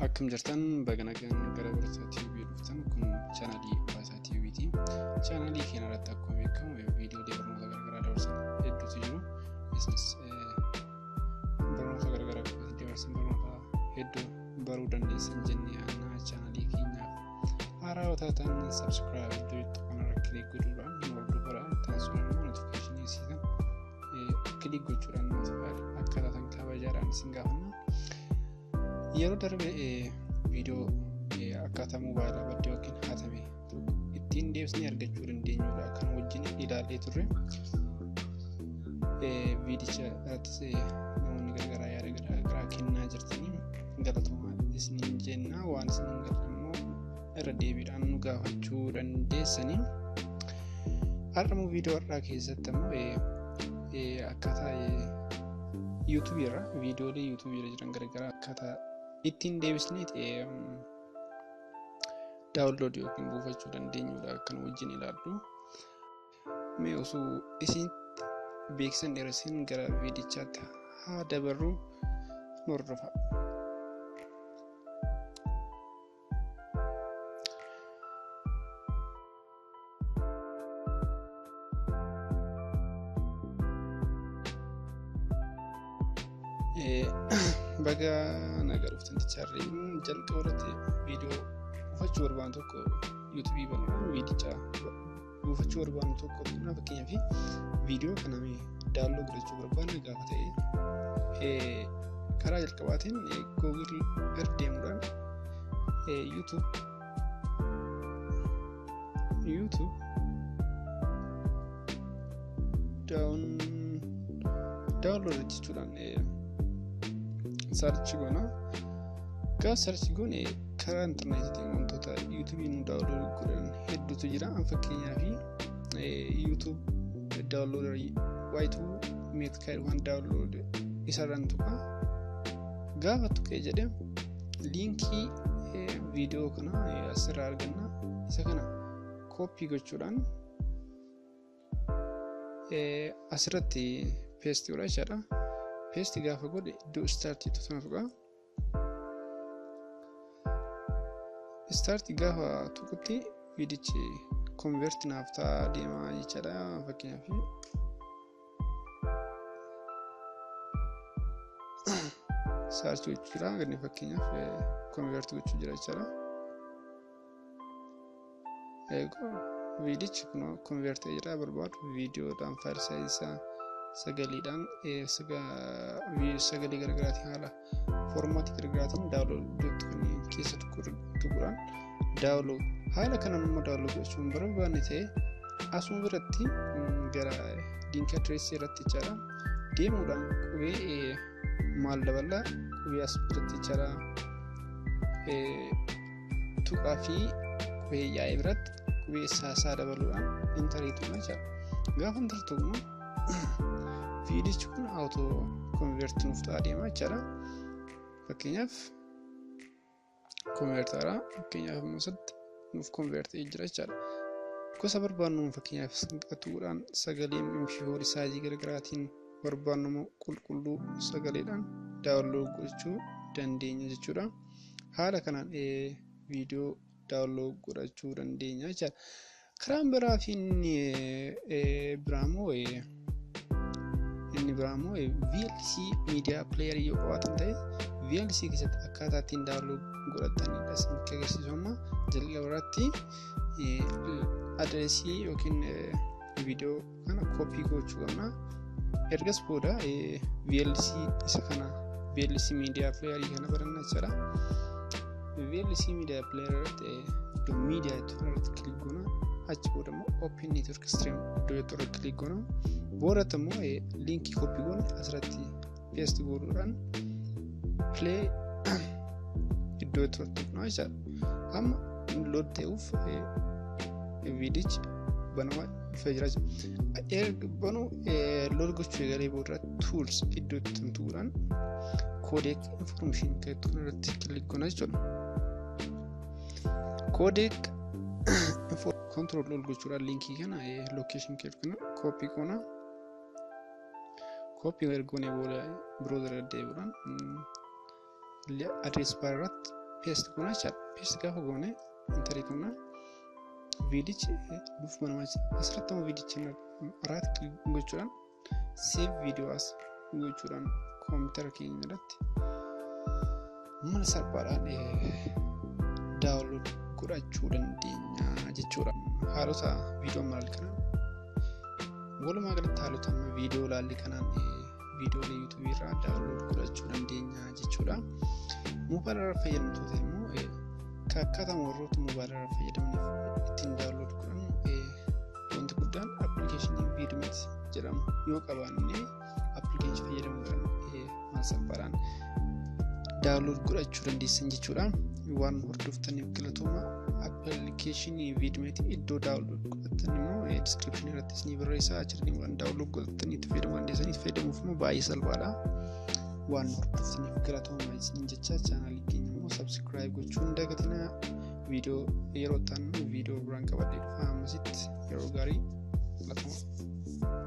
Akkam jirtan baganagaan gara barsaa TV dhuftan kun chaanalii Baasaa TV'ti. Chaanalii keenya irratti akkuma beekamu viidiyoolee barnoota garaagaraa dabarsan hedduutu jiru. Isaanis barnoota garaagaraa keessatti dabarsan barnoota hedduu baruu dandeessan jennee yaadna. Chaanalii keenyaaf haaraa taatan subscribe iddoo itti kanarra kilik gochuudhaan hordofaa taasisuudhaan notifiikeeshinii isiisan kilik gochuudhaan akka taatan kabajaadhaan isin gaafanna. Yeroo darbe viidiyoo akkaataa moobaayilaa baddee yookiin hatame ittiin deebisnee argachuu dandeenyudha kan wajjin ilaallee turre. Viidicha irrattis namoonni garaagaraa yaada garaagaraa kennaa jirtanii galatoomaa isiniin jenna. Waan isiniin galan immoo irra deebiidhaan nu gaafachuu dandeessanii. Har'ammoo viidiyoo har'aa keessatti immoo akkaataa YouTube irra viidiyoolee YouTube irra jiran garaagaraa akkaataa ittiin deebisnee daawunlood yookiin buufachuu dandeenyudha kan wajjin ilaallu. Mee osoo isin beeksisan dheeressiin gara viidichaatti haa dabarru nu hordofaa. Baga nagaa dhuftan tichaarree jalqaba irratti viidiyoo buufachuu barbaadu tokko YouTube banuu viidicha buufachuu barbaadu tokko fakkeenyaaf viidiyoo kana daawunlood gochuu barbaadne gaafa ta'e karaa jalqabaatiin Google irra deemuudhaan YouTube daawunlood jechuudhaan search goona. Gaafa search goone karaa intarneetiin wantoota YouTube nu daawunlood godhan hedduutu jira. Fakkeenyaaf YouTube daawunloodar Y2 Metcalf waan daawunlood isarraan tuqa. Gaafa tuqee jedhee liinkii viidiyoo kana asirraa arganna. Isa kana koppii gochuudhaan asirratti paste godha jechuudha. Paste gaafa godhe iddoo start itti tuqa. Start gaafa tuqutti viidichi convert naaf ta'a deemaa jechuudha. Fakkeenyaaf search gochuu jira gadi fakkeenyaaf convert gochuu jira jechuudha. Viidichi kun convert jira barbaadu viidiyoodhaan file size isaa sagaleedhaan sagalee garaagaraatiin haala foormaatii garaagaraatiin daawunlood keessa tuquudhaan daawunlood haala kanaan immoo daawunlood gochuun barbaanne ta'e asuma biratti gara liinkii adreesii irratti jechaadha deemuudhaan qubee maal dabala qubee as biratti jechaadha tuqaa fi qubee yaa'ee biratti qubee saasaa dabaluudhaan intarneetuudha jechaadha. Gaafa intarneetuun viidichi kun auto convert nuuf ta'a deema jechaadha. Fakkeenyaaf convertara fakkeenyaaf mosatti nuuf convert jira jechaadha. Gosa barbaannu fakkeenyaaf tuquudhaan sagalee MP4 saayizii garaagaraatiin barbaannu qulqulluu sagaleedhaan daawunlood gochuu dandeenya jechuudha. Haala kanaan viidiyoo daawunlood godhachuu dandeenya jechaadha. Karaan biraa fi inni biraamoo VLC Media Player yoo qabaatan ta'e VLC keessatti akkaataa ittiin daawunlood godhatanidha. Isin agarsiisu amma jalqaba irratti adreesii yookiin viidiyoo kana koppii gochuu qabna. Ergas booda VLC isa kana VLC Media Player kana baranna jechuudha. VLC Media Player irratti iddoo media irratti kilik goona. Achi booda immoo Open Network Stream iddoo irratti kilik goona. Boorata immoo liinkii koppii goone asirratti paste godhuudhaan play iddoo itti tuqna jechuudha. Amma load ta'uuf viidichi banamaa dhufee jira jechuudha. Erga banuu load gochuu eegalee booda tools iddoo itti tuquudhaan codec information kan irratti kilik goona jechuudha. Codec control load gochuudhaan liinkii kana location kana koppii goona. Koppii ergoonee booda browser deebi'uudhaan address bar irratti paste goona jechuudha. Paste gaafa goone enter goona viidichi dhufu mana asirratti immoo viidichi right click gochuudhaan save video as gochuudhaan koompitara keenya irratti mala salphaadhaan download godhachuu dandeenya jechuudha. Haalota viidiyoo maal kana walumaa galatti haalota viidiyoo laalli kanaan viidiyoolee YouTube irraa download godhachuu dandeenya jechuudha. Mobile irraa fayyadamtoota immoo akkaataa warroota mobile irraa fayyadamaniif ittiin download godhan wanti guddaan application Vidmate jedhamu yoo qabaanne application fayyadamuudhaan mala salphaadhaan download godhachuu dandeessan jechuudha. Waan hordoftaniif galatooma. Application Vidmate iddoo download godhatan immoo description irratti isin barreessaa achirratti waan download godhatanii itti fayyadamuu dandeessaniif fayyadamuuf immoo baay'ee salphaadha. Waan hordoftaniif galatooma isin jecha channel keenya immoo subscribe gochuun dagatina. Viidiyoo yeroo ta'an viidiyoo biraan qabadhee dhufa ammasitti yeroo gaarii galatooma.